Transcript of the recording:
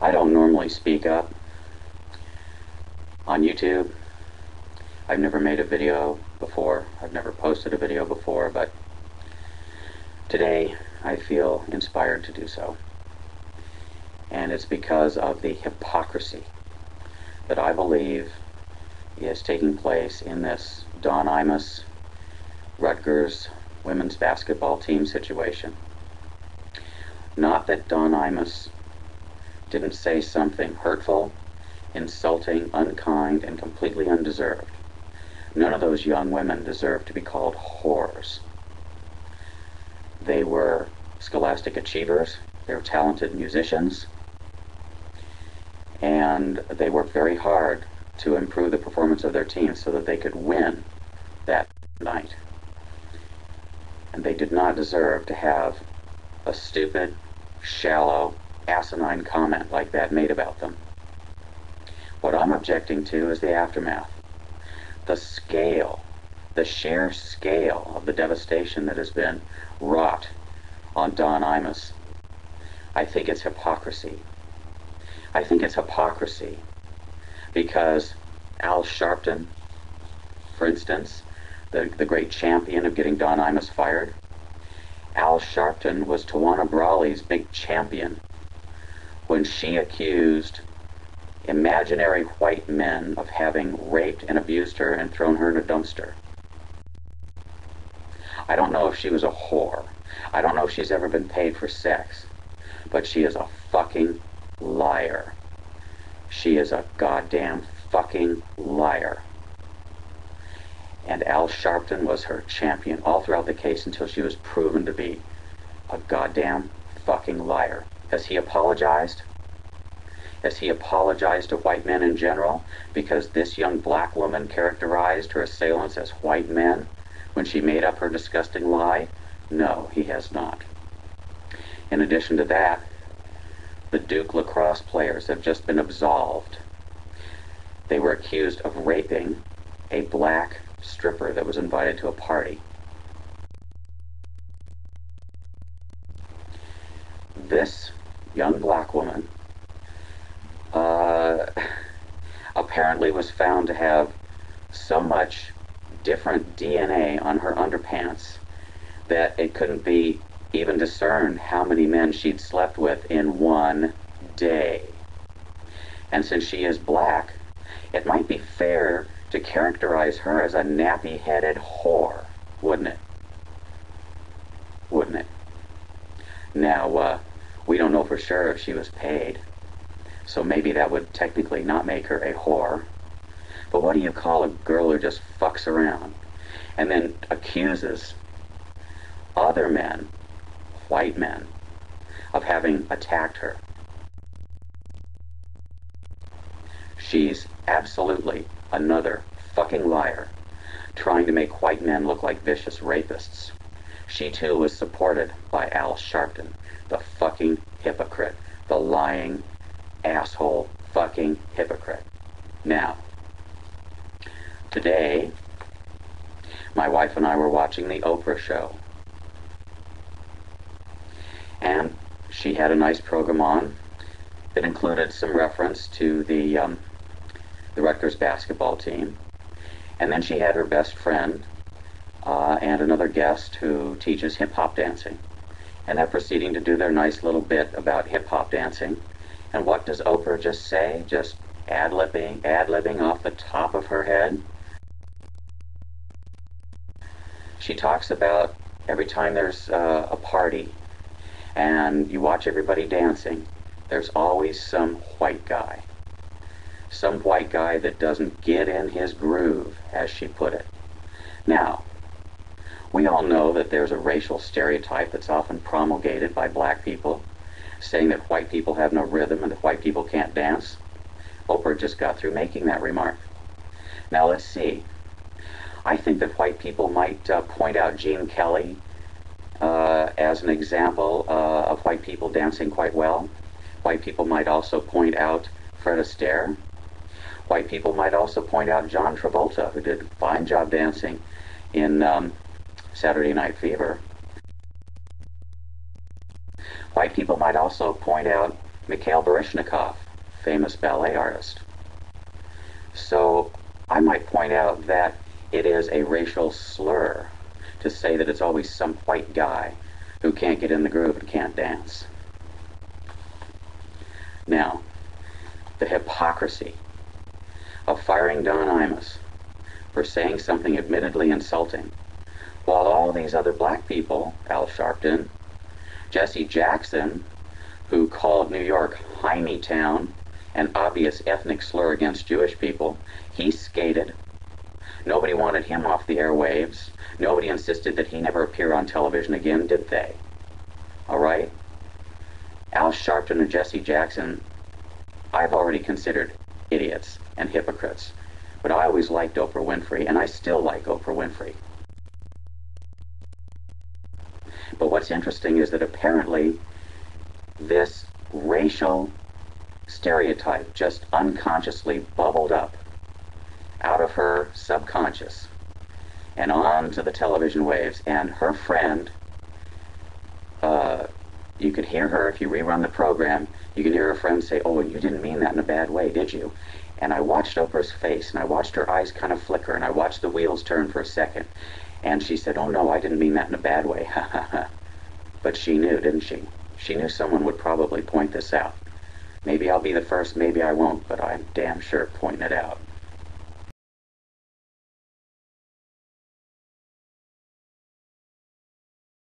I don't normally speak up on YouTube. I've never made a video before. I've never posted a video before, but today I feel inspired to do so. And it's because of the hypocrisy that I believe is taking place in this Don Imus, Rutgers women's basketball team situation. Not that Don Imus didn't say something hurtful, insulting, unkind, and completely undeserved. None of those young women deserve to be called whores. They were scholastic achievers, they were talented musicians, and they worked very hard to improve the performance of their team so that they could win that night. And they did not deserve to have a stupid, shallow, asinine comment like that made about them. What I'm objecting to is the aftermath. The scale, the sheer scale of the devastation that has been wrought on Don Imus. I think it's hypocrisy. I think it's hypocrisy because Al Sharpton, for instance, the great champion of getting Don Imus fired, Al Sharpton was Tawana Brawley's big champion when she accused imaginary white men of having raped and abused her and thrown her in a dumpster. I don't know if she was a whore. I don't know if she's ever been paid for sex. But she is a fucking liar. She is a goddamn fucking liar. And Al Sharpton was her champion all throughout the case until she was proven to be a goddamn fucking liar. Has he apologized? Has he apologized to white men in general because this young black woman characterized her assailants as white men when she made up her disgusting lie? No, he has not. In addition to that, the Duke lacrosse players have just been absolved. They were accused of raping a black stripper that was invited to a party. This young black woman apparently was found to have so much different DNA on her underpants that it couldn't be even discerned how many men she'd slept with in one day. And since she is black, it might be fair to characterize her as a nappy-headed whore, wouldn't it? Wouldn't it? Now, we don't know for sure if she was paid, so maybe that would technically not make her a whore. But what do you call a girl who just fucks around and then accuses other men, white men, of having attacked her? She's absolutely another fucking liar, trying to make white men look like vicious rapists. She too was supported by Al Sharpton, the fucking hypocrite, the lying, asshole, fucking hypocrite. Now, today, my wife and I were watching the Oprah show, and she had a nice program on that included some reference to the Rutgers basketball team. And then she had her best friend and another guest who teaches hip-hop dancing. And they're proceeding to do their nice little bit about hip-hop dancing. And what does Oprah just say? Just ad-libbing off the top of her head? She talks about every time there's a party and you watch everybody dancing, there's always some white guy. Some white guy that doesn't get in his groove, as she put it. Now, we all know that there's a racial stereotype that's often promulgated by black people, saying that white people have no rhythm and that white people can't dance. Oprah just got through making that remark. Now let's see. I think that white people might point out Gene Kelly as an example of white people dancing quite well. White people might also point out Fred Astaire. White people might also point out John Travolta, who did a fine job dancing in Saturday Night Fever. White people might also point out Mikhail Baryshnikov, famous ballet artist. So I might point out that it is a racial slur to say that it's always some white guy who can't get in the groove and can't dance. Now, the hypocrisy of firing Don Imus for saying something admittedly insulting, while all these other black people, Al Sharpton, Jesse Jackson, who called New York Hineytown, an obvious ethnic slur against Jewish people, he skated. Nobody wanted him off the airwaves. Nobody insisted that he never appear on television again, did they? All right? Al Sharpton and Jesse Jackson, I've already considered idiots and hypocrites. But I always liked Oprah Winfrey, and I still like Oprah Winfrey. But what's interesting is that apparently this racial stereotype just unconsciously bubbled up out of her subconscious and onto the television waves, and her friend, you could hear her, if you rerun the program, you can hear her friend say, "Oh, you didn't mean that in a bad way, did you?" And I watched Oprah's face, and I watched her eyes kind of flicker, and I watched the wheels turn for a second, and she said, "Oh no, I didn't mean that in a bad way." But she knew, didn't she? She knew someone would probably point this out. Maybe I'll be the first, maybe I won't, but I'm damn sure pointing it out.